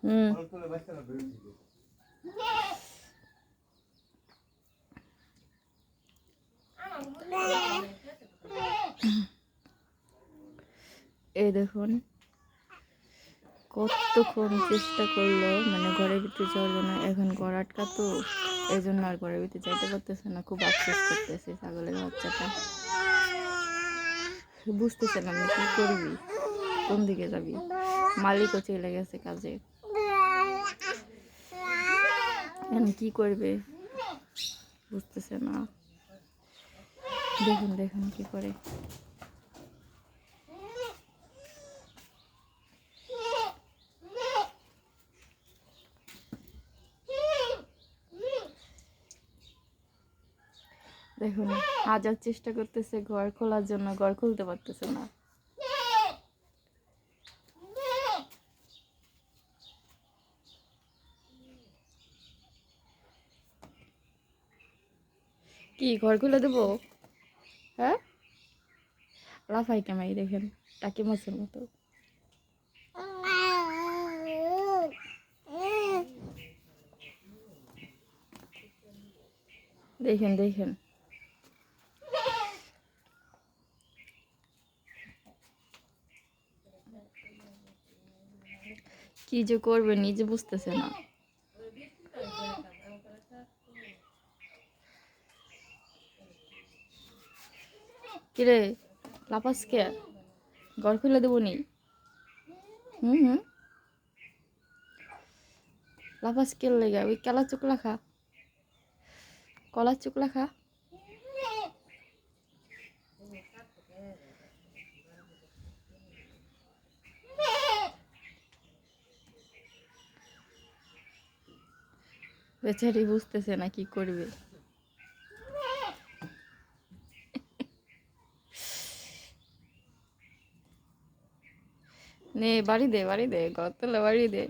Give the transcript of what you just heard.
হুম এই দেখুন কতক্ষণ চেষ্টা করলো মানে ঘরের ভিতরে যাওয়ার জন্য। এখন ঘর আটকা তো, এই জন্য আর ঘরের ভিতরে যাইতে পারতেছে না। খুব আফসোস করতেছে ছাগলের বাচ্চাটা। বুঝতেছে না কি করবি, কোন দিকে যাবি। মালিকও চলে গেছে কাজে, এখন কি করবে বুঝতেছে না। দেখুন দেখুন কি করে। দেখুন হাজার চেষ্টা করতেছে ঘর খোলার জন্য, ঘর খুলতে পারতেছে না। কি ঘর খুলে দেবো? হ্যাঁ লাফাই কামাই দেখেন টাকি মাছের মতো। দেখেন দেখেন কি যে করবে নিজে বুঝতেছে না। কিরে লাফাস কে? ঘর খুলে দেবো নি? হুম হুম লাফাস কে লেগে? ওই কেলা চুকলা খা, কলার চুকলা খা। বেচারি বুঝতেছে না কি করবে। নে বাড়ি দে, বাড়ি দে, ঘর তোলা বাড়ি দে।